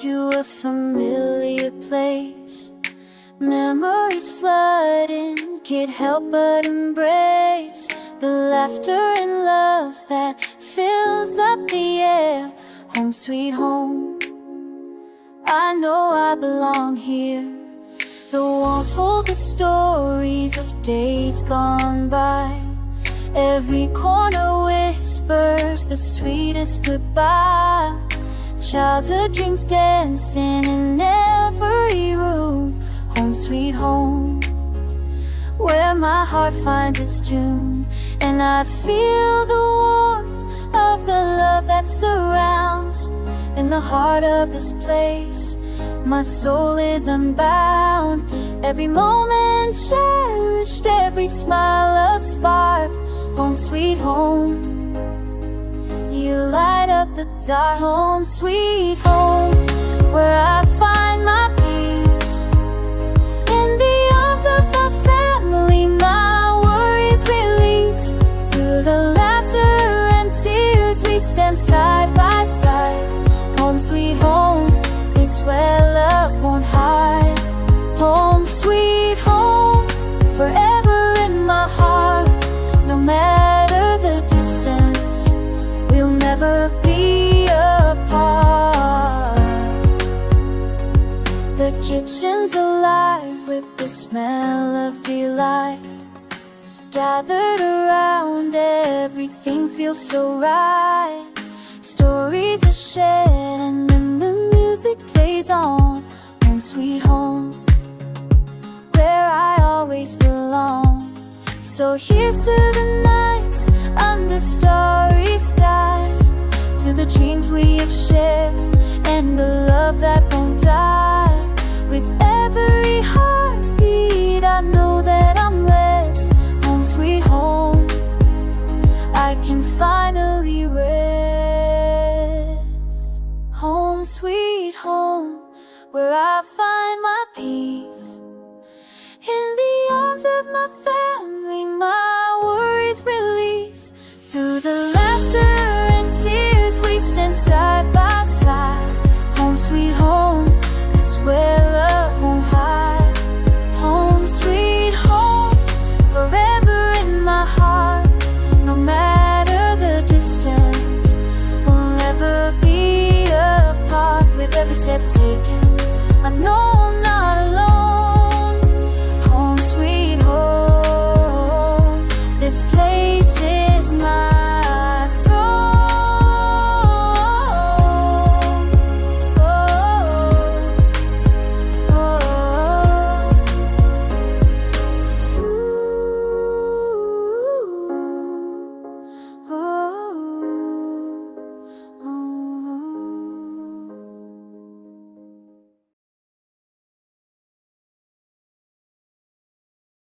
to a familiar place. Memories flooding, can't help but embrace the laughter and love that fills up the air. Home sweet home, I know I belong here. The walls hold the stories of days gone by. Every corner whispers the sweetest goodbye. Childhood dreams dancing in every room. Home sweet home, where my heart finds its tune. And I feel the warmth of the love that surrounds. In the heart of this place, my soul is unbound. Every moment cherished, every smile a spark. Home sweet home, you light up the dark. Home sweet home, where I find my peace. In the arms of my family, my worries release. Through the laughter and tears, we stand side by side. Home sweet home, it's where love won't hide. Home sweet home, forever in my heart. No matter the distance, we'll never be apart. The kitchen's alive with the smell of delight. Gathered around, everything feels so right. Stories are shared and then the music plays on. Home sweet home, where I always belong. So here's to the nights under starry skies, to the dreams we have shared and the love that won't die. With every heartbeat, I know that I'm blessed. Home sweet home, I can finally rest. Home sweet home, where I find my peace. In the arms of my family, my worries release. Through the laughter and tears, we stand side by side. Home sweet home, it's where